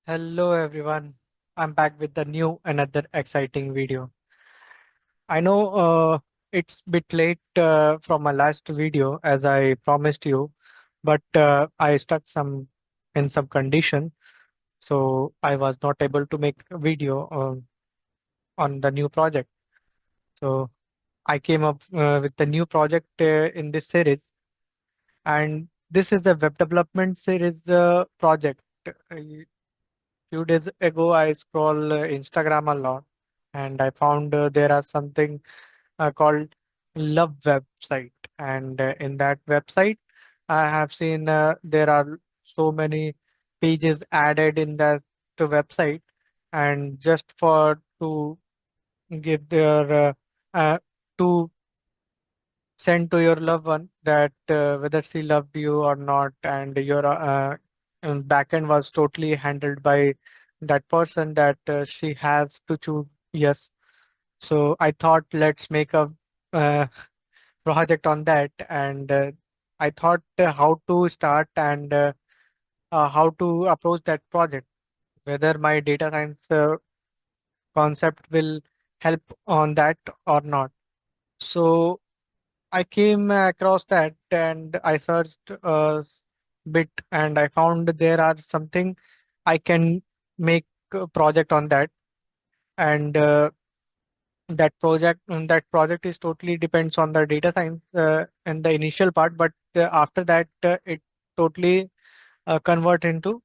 Hello everyone. I'm back with the new another exciting video. I know it's a bit late from my last video as I promised you, but I stuck some condition, so I was not able to make a video on the new project. So I came up with the new project in this series, and this is the web development series project. Few days ago, I scroll Instagram a lot, and I found there are something called Love website, and in that website, I have seen there are so many pages added in that website, and just for to give their uh, to send to your loved one that whether she loved you or not, and your backend was totally handled by that person that she has to choose yes. So I thought let's make a uh, project on that, and I thought how to start and how to approach that project, whether my data science concept will help on that or not. So I came across that and I searched bit, and I found there are something I can make a project on that. And that project is totally depends on the data science in the initial part, but after that it totally convert into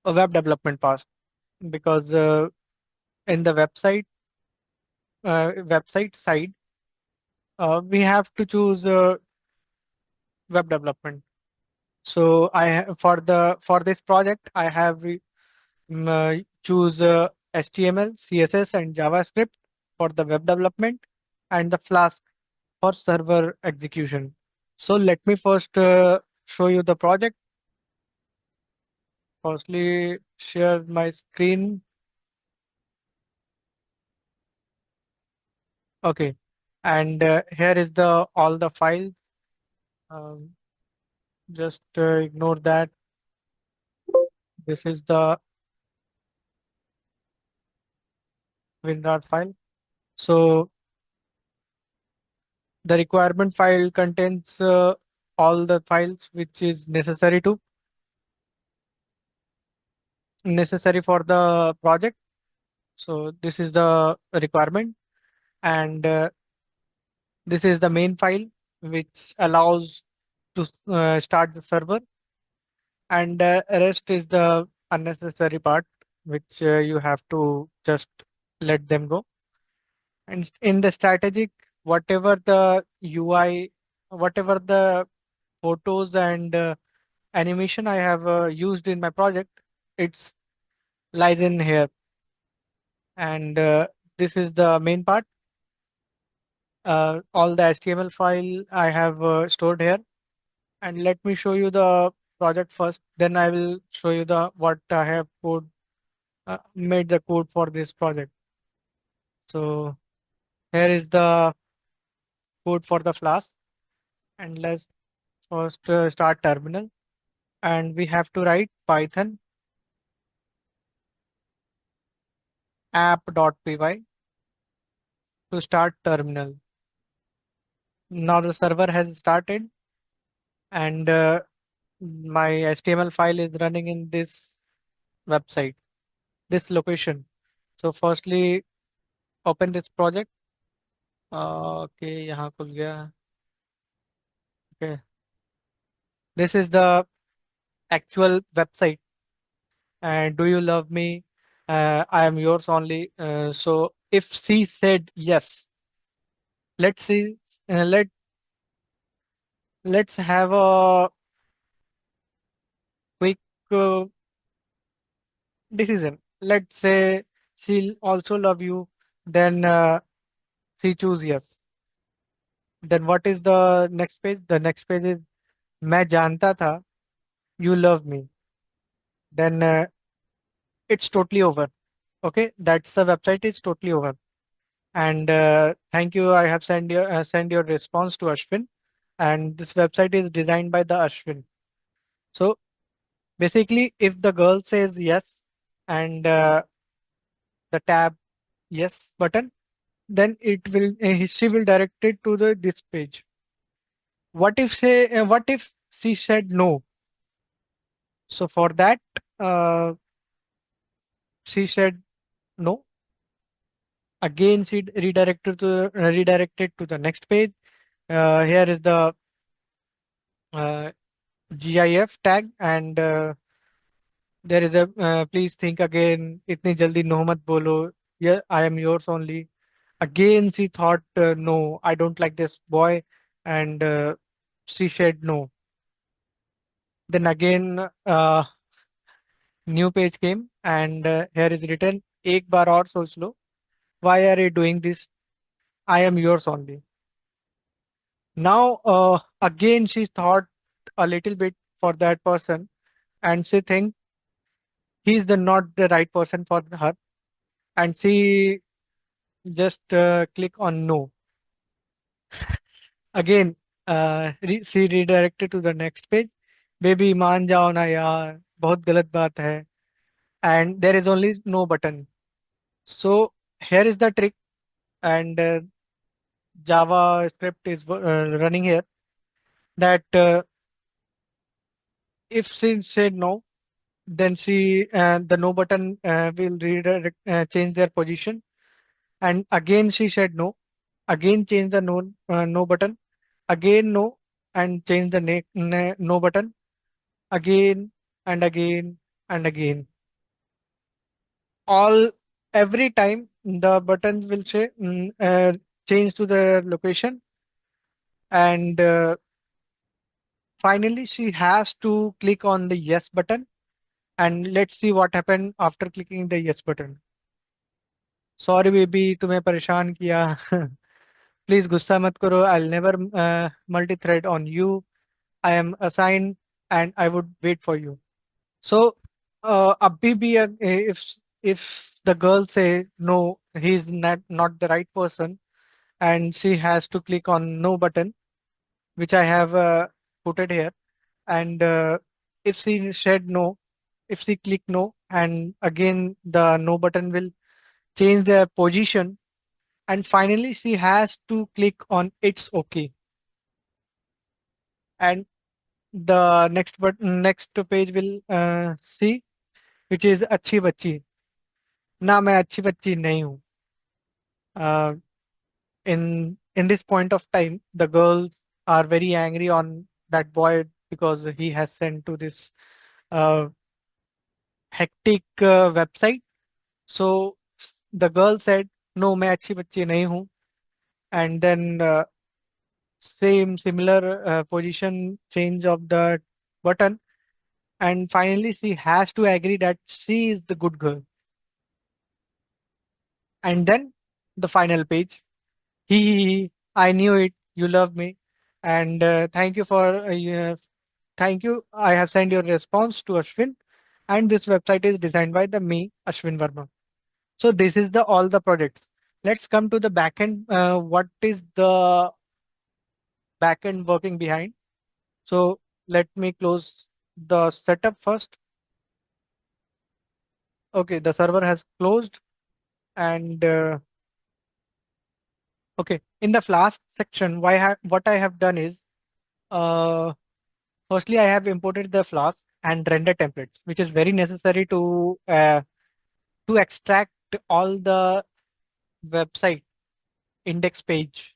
a web development part, because in the website side we have to choose web development. So for this project, I have choose HTML, CSS, and JavaScript for the web development, and the Flask for server execution. So let me first show you the project. Firstly, share my screen. Okay, and here is the all the files. Um, just ignore that. This is the WinRAR file. So the requirement file contains all the files which is necessary for the project. So this is the requirement, and this is the main file which allows to start the server, and rest is the unnecessary part which you have to just let them go. And in the strategic, whatever the UI, whatever the photos and animation I have used in my project, it's lies in here. And this is the main part. All the HTML file I have stored here. And let me show you the project first. Then I will show you the what I have made the code for this project. So here is the code for the Flask. And let's first start terminal. And we have to write Python app.py to start terminal. Now the server has started, and my HTML file is running in this website, this location. So firstly, open this project. Okay, यहाँ खुल गया. Okay, this is the actual website. And do you love me? I am yours only. So if she said yes, let's see. Let's have a quick uh, decision. Let's say she'll also love you. Then she choose yes. Then what is the next page? The next page is मैं जानता था you love me. Then it's totally over. Okay, that's the website is totally over. And thank you. I have send your response to Ashwin, and this website is designed by the Ashwin. So basically, if the girl says yes, and the tab yes button, then it will she will direct it to the this page. What if she said no? So for that, uh, she said no. Again, she redirected to the next page. Here is the uh, GIF tag, and there is a please think again. इतनी जल्दी no मत बोलो. Yeah, I am yours only. Again, she thought no, I don't like this boy, and she said no. Then again, new page came, and here is written एक बार और सोच लो. Why are you doing this? I am yours only. Now, again, she thought a little bit for that person, and she think he's the not the right person for her, and she just click on no. Again, she redirected to the next page. Baby, मान जाओ ना यार, बहुत गलत बात है. And there is only no button. So here is the trick, and JavaScript is running here. That if she said no, then she the no button will redirect change their position, and again she said no, again change the no button, again no, and change the no button, again and again and again. All Every time the buttons will say change to the location, and finally she has to click on the yes button, and let's see what happened after clicking the yes button. Sorry baby तुम्हें परेशान किया. Please गुस्सा मत करो. I never multi thread on you. I am assign and I would wait for you. So अभी भी if the girl say no, he is not the right person, and she has to click on no button, which I have put it here, and if she said no, if she click no, and again the no button will change their position, and finally she has to click on it's okay, and the next page will see, which is अच्छी बच्ची. ना मैं अच्छी बच्ची नहीं हूँ. uh, in this point of time the girls are very angry on that boy because he has sent to this uh, hectic website. So the girl said no, मैं अच्छी बच्ची नहीं हूँ, and then same similar position change of the button, and finally she has to agree that she is the good girl. And then the final page, I knew it, you love me, and thank you for thank you, I have sent your response to Ashwin, and this website is designed by the me Ashwin Verma. So this is the all the projects. Let's come to the backend. What is the backend working behind? So let me close the setup first. Okay, the server has closed, and okay, in the Flask section, what I have done is, uh, firstly I have imported the Flask and render templates, which is very necessary to extract all the website index page.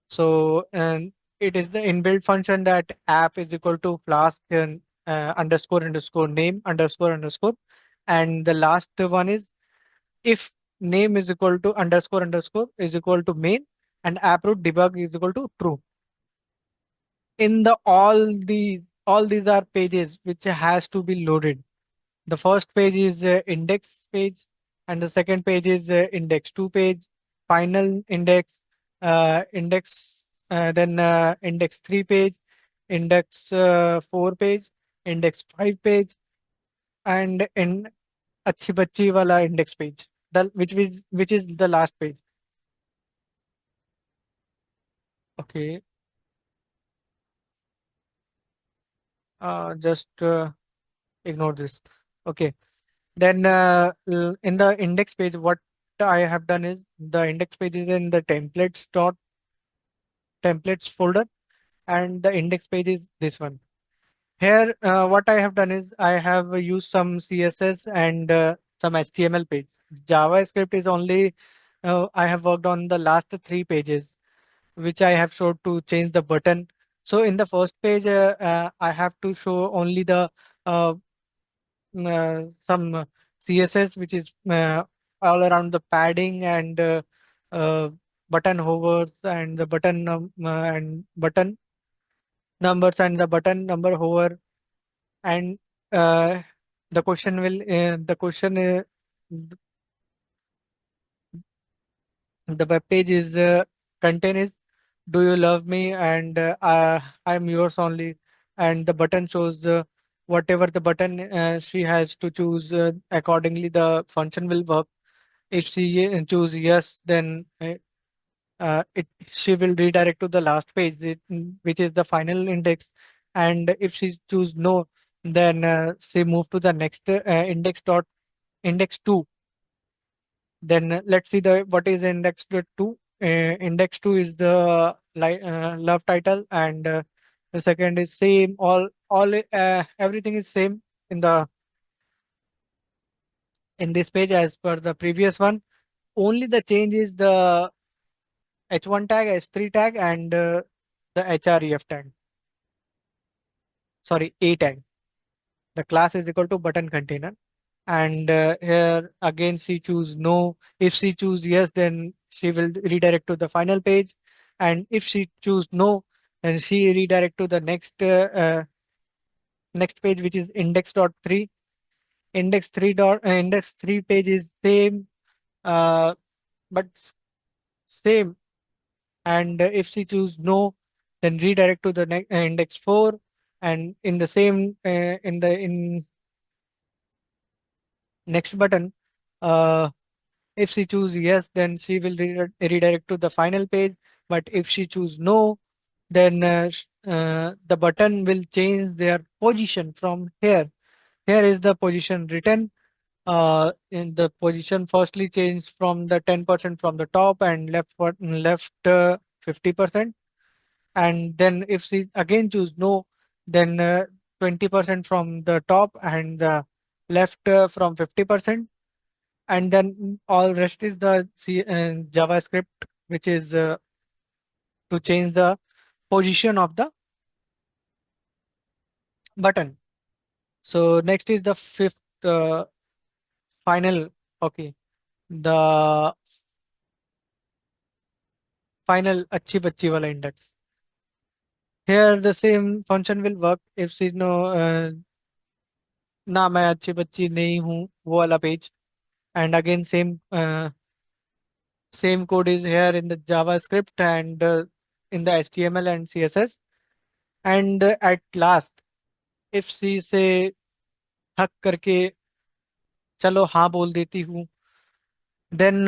So and it is the inbuilt function that app is equal to Flask and underscore underscore name underscore underscore, and the last one is if name is equal to underscore underscore is equal to main, and app root debug is equal to true. In the all these are pages which has to be loaded. The first page is index page, and the second page is index 2 page, final index, then index 3 page, index 4 page, index 5 page, and in अच्छी बच्ची वाला index page, the which is the last page. Okay, just ignore this. Okay, Then in the index page, what I have done is the index page is in the templates folder, and the index page is this one. Here, what I have done is I have used some CSS and some HTML page. JavaScript is only I have worked on the last three pages, which I have showed to change the button. So in the first page, I have to show only the uh, some CSS, which is all around the padding and uh, button hovers and the button numbers and the button number hover, and uh, the question the web page is contain is, do you love me, and I'm yours only, and the button shows whatever the button she has to choose, accordingly the function will work. If she choose yes, then it she will redirect to the last page, which is the final index, and if she choose no, then she move to the next index 2. Then let's see the what is index to 2. Index 2 is the love title, and the second is same. Everything is same in the in this page as per the previous one. Only the change is the h1 tag, h3 tag, and the href tag. Sorry, a tag. The class is equal to button container, and here again she choose no. If she choose yes, then she will redirect to the final page, and if she choose no, then she redirect to the next page, which is index.3. Index 3 page is same, uh, but same, and if she choose no, then redirect to the next index 4, and in the same in next button, uh, if she choose yes, then she will redirect to the final page. But if she choose no, then the button will change their position from here. Here is the position written. In the position firstly changed from the 10% from the top, and left 50%. And then if she again choose no, then 20% from the top, and the left from 50%, and then all rest is the JavaScript, which is to change the position of the button. So next is the fifth final. Okay, the final अच्छी बच्ची वाला index. Here the same function will work if she no ना मैं अच्छी बच्ची नहीं हूँ वो वाला page, and again same code is here in the JavaScript and in the HTML and CSS. And at last, if she say हक करके चलो हाँ बोल देती हूँ, then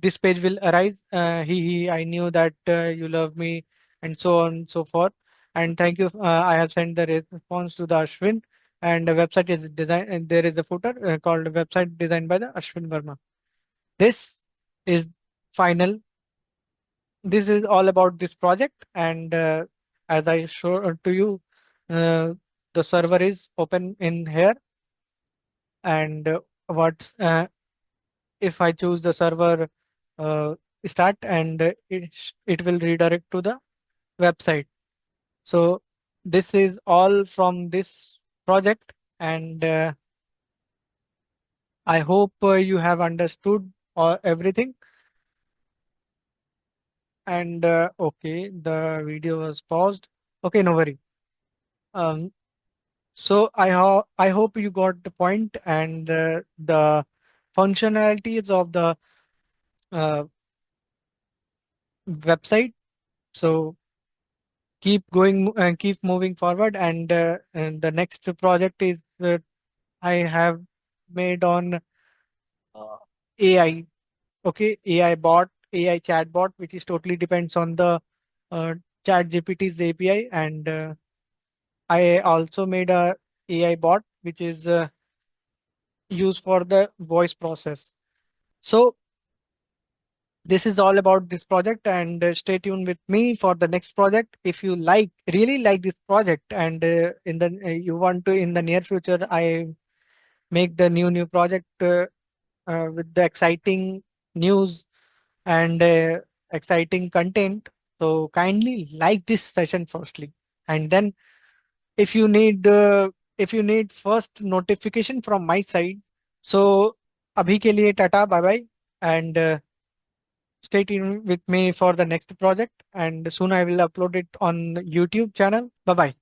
this page will arise. He I knew that you love me, and so on and so forth. And thank you. I have sent the response to the Ashwin, and the website is designed. And there is a footer called website designed by the Ashwin Verma. This is final. This is all about this project, and as I show to you, uh, the server is open in here, and what's if I choose the server uh, start, and it will redirect to the website. So this is all from this project, and I hope you have understood everything. And okay, the video was paused. Okay, no worry. Um, so I hope you got the point, and the functionalities of the uh, website. So keep going and keep moving forward, and the next project is I have made on uh, AI. Okay, AI bot, AI chat bot, which is totally depends on the chat GPT's API, and I also made a AI bot which is use for the voice process. So this is all about this project, and stay tuned with me for the next project. If you really like this project, and in the you want to in the near future, I make the new project with the exciting news and exciting content. So kindly like this session firstly, and then if you need first notification from my side, so abhi ke liye tata bye bye, and stay tuned with me for the next project, and soon I will upload it on YouTube channel. Bye bye.